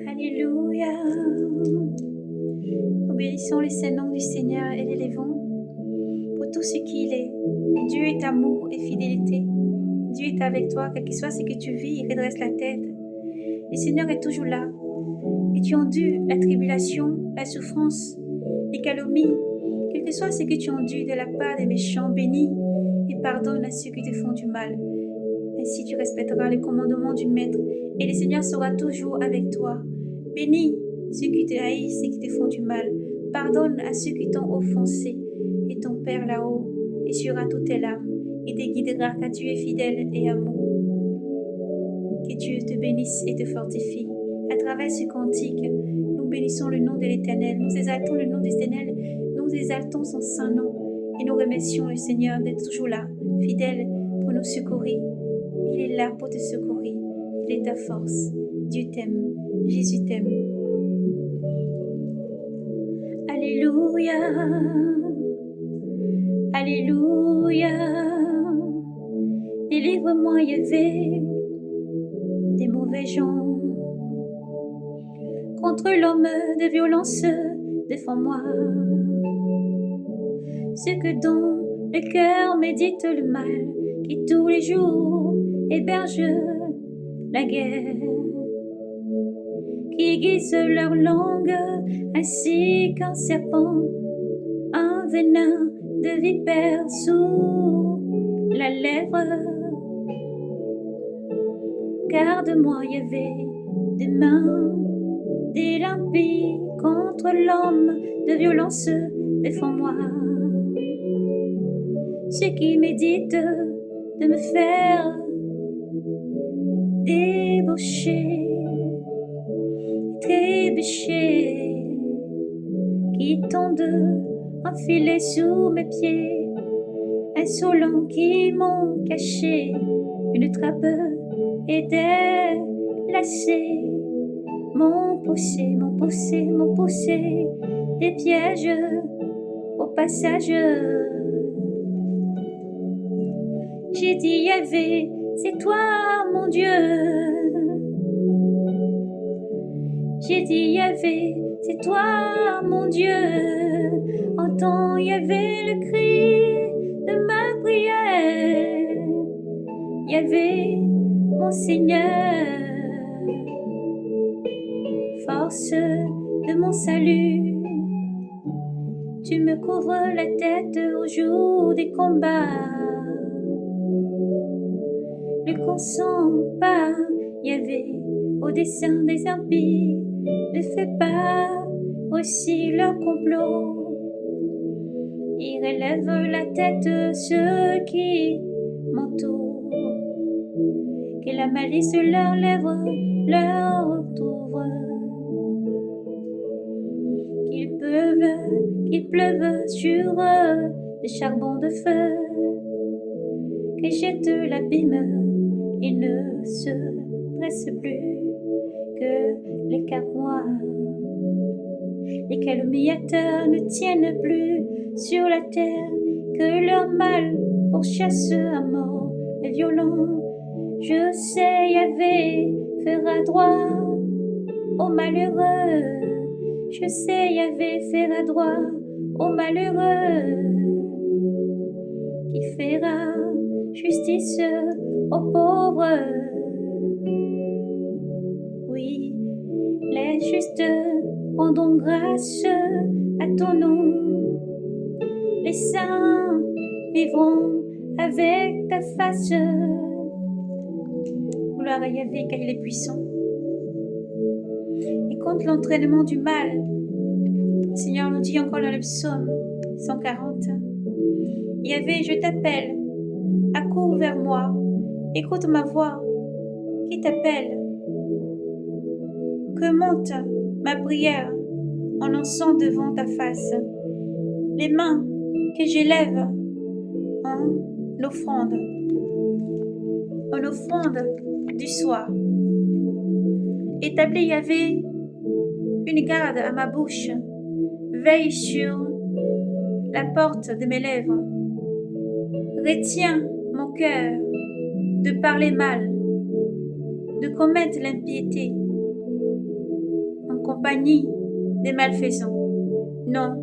Alléluia. Nous bénissons le Saint-Nom du Seigneur et l'élevons pour tout ce qu'il est. Dieu est amour et fidélité. Dieu est avec toi, quel que soit ce que tu vis, il redresse la tête. Le Seigneur est toujours là. Et tu endues la tribulation, la souffrance, les calomnies, quel que soit ce que tu endues de la part des méchants, bénis et pardonne à ceux qui te font du mal. Ainsi tu respecteras les commandements du Maître, et le Seigneur sera toujours avec toi. Bénis ceux qui te haïssent et qui te font du mal. Pardonne à ceux qui t'ont offensé, et ton Père là-haut essuiera toutes tes larmes, et te guidera car tu es fidèle et amour. Que Dieu te bénisse et te fortifie. À travers ce cantique, nous bénissons le nom de l'Éternel, nous exaltons le nom de l'Éternel, nous exaltons son saint nom, et nous remercions le Seigneur d'être toujours là, fidèle pour nous secourir. Il est là pour te secourir. Il est ta force. Dieu t'aime. Jésus t'aime. Alléluia. Alléluia. Délivre-moi, Yahvé, des mauvais gens. Contre l'homme de violence, défends-moi. Ceux que dont le cœur médite le mal, qui tous les jours héberge la guerre, qui aiguise leur langue ainsi qu'un serpent, un venin de vipère sous la lèvre. Garde-moi, Yahvé, des mains des limpides contre l'homme de violence, défends-moi. Ceux qui méditent de me faire débaucher, trébucher, qui tendent un filet sous mes pieds, insolents qui m'ont caché une trappe et des lacets, m'ont poussé des pièges au passage. J'ai dit Yahvé, c'est toi mon Dieu. J'ai dit Yahvé, c'est toi mon Dieu. Entends Yahvé le cri de ma prière. Yahvé, mon Seigneur, force de mon salut. Tu me couvres la tête au jour des combats. Ne consens pas, Yahvé, au dessein des impies. Ne fais pas aussi leur complot. Ils relèvent la tête ceux qui m'entourent. Que la malice de leurs lèvres leur ouvre. Qu'il pleuve sur eux des charbons de feu. Que jette l'abîme. Il ne se dresse plus que les carmois. Les calomniateurs ne tiennent plus sur la terre, que leur mal pourchasse à mort les violents. Je sais, Yahvé fera droit aux malheureux. Je sais, Yahvé fera droit aux malheureux. Qui fera justice aux pauvres. Oui, les justes rendons grâce à ton nom. Les saints vivront avec ta face. Gloire à Yahvé car il est puissant. Et contre l'entraînement du mal, le Seigneur nous dit encore dans le psaume 140, Yahvé, je t'appelle, accours vers moi, écoute ma voix qui t'appelle. Que monte ma prière en encens devant ta face, les mains que j'élève en offrande du soir. Établis, Yahvé, une garde à ma bouche, veille sur la porte de mes lèvres. Retiens mon cœur de parler mal, de commettre l'impiété. compagnie des malfaisants. Non,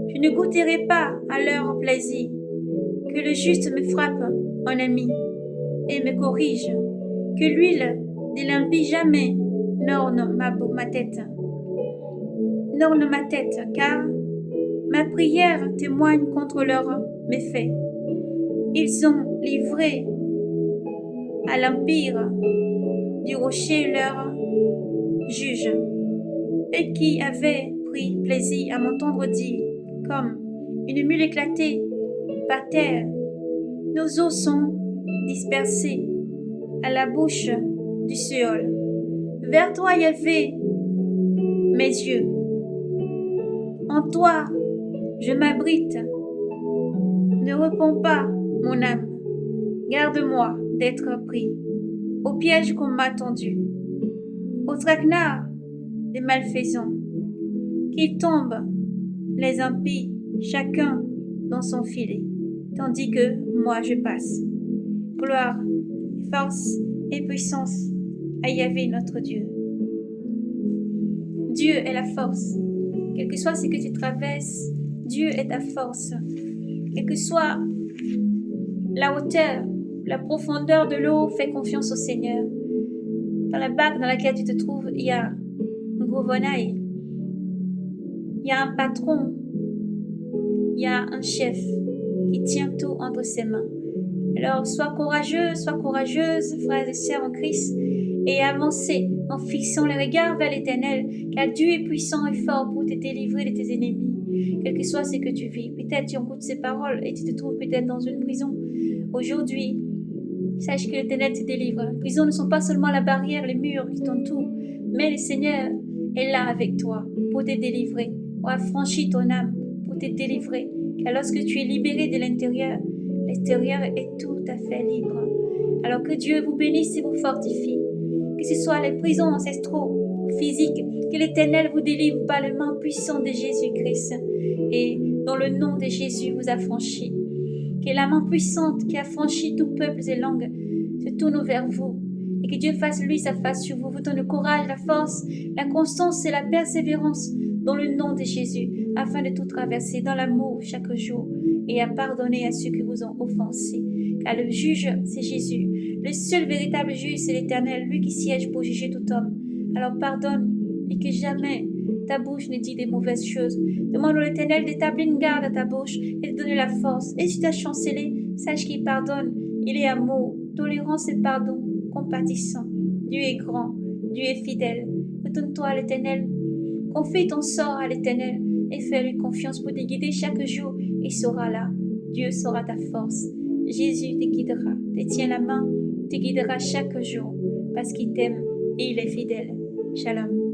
je ne goûterai pas à leur plaisir. Que le juste me frappe en ami et me corrige. Que l'huile de l'envie jamais n'orne ma tête. N'orne ma tête, car ma prière témoigne contre leurs méfaits. Ils ont livré à l'empire du rocher leur juge, eux qui avaient pris plaisir à m'entendre dire, comme une mule éclatée par terre, nos os sont dispersés à la bouche du Séol. Vers toi, Yahvé, mes yeux. En toi, je m'abrite. Ne réponds pas, mon âme. Garde-moi d'être pris au piège qu'on m'a tendu, au traquenard des malfaisants. Qu'ils tombent, les impies, chacun dans son filet, tandis que moi je passe. Gloire, force et puissance à Yahvé notre Dieu. Dieu est la force. Quel que soit ce que tu traverses, Dieu est ta force. Quelle que soit la hauteur, la profondeur de l'eau, fais confiance au Seigneur. Dans la barque dans laquelle tu te trouves, il y a un gouvernail, il y a un patron, il y a un chef qui tient tout entre ses mains. Alors, sois courageux, sois courageuse, frères et sœurs en Christ, et avancez en fixant les regards vers l'Éternel, car Dieu est puissant et fort pour te délivrer de tes ennemis, quel que soit ce que tu vis. Peut-être tu écoutes ces paroles et tu te trouves peut-être dans une prison. Aujourd'hui, sache que l'Éternel te délivre. Les prisons ne sont pas seulement la barrière, les murs qui t'entourent, mais le Seigneur est là avec toi pour te délivrer, pour affranchir ton âme, pour te délivrer. Car lorsque tu es libéré de l'intérieur, l'extérieur est tout à fait libre. Alors que Dieu vous bénisse et vous fortifie. Que ce soit les prisons ancestraux ou physiques, que l'Éternel vous délivre par les mains puissantes de Jésus-Christ et dans le nom de Jésus vous affranchit. Que la main puissante qui affranchit tout peuple et langue se tourne vers vous et que Dieu fasse lui sa face sur vous, vous donne le courage, la force, la constance et la persévérance dans le nom de Jésus afin de tout traverser dans l'amour chaque jour et à pardonner à ceux qui vous ont offensés. Car le juge, c'est Jésus. Le seul véritable juge, c'est l'Éternel, lui qui siège pour juger tout homme. Alors pardonne et que jamais ta bouche ne dit des mauvaises choses. Demande à l'Éternel d'établir une garde à ta bouche et de donner la force. Et si tu as chancelé, sache qu'il pardonne. Il est amour, tolérance et pardon, compatissant. Dieu est grand, Dieu est fidèle. Retourne-toi à l'Éternel. Confie ton sort à l'Éternel et fais-lui confiance pour te guider chaque jour. Il sera là. Dieu sera ta force. Jésus te guidera, te tient la main, te guidera chaque jour parce qu'il t'aime et il est fidèle. Shalom.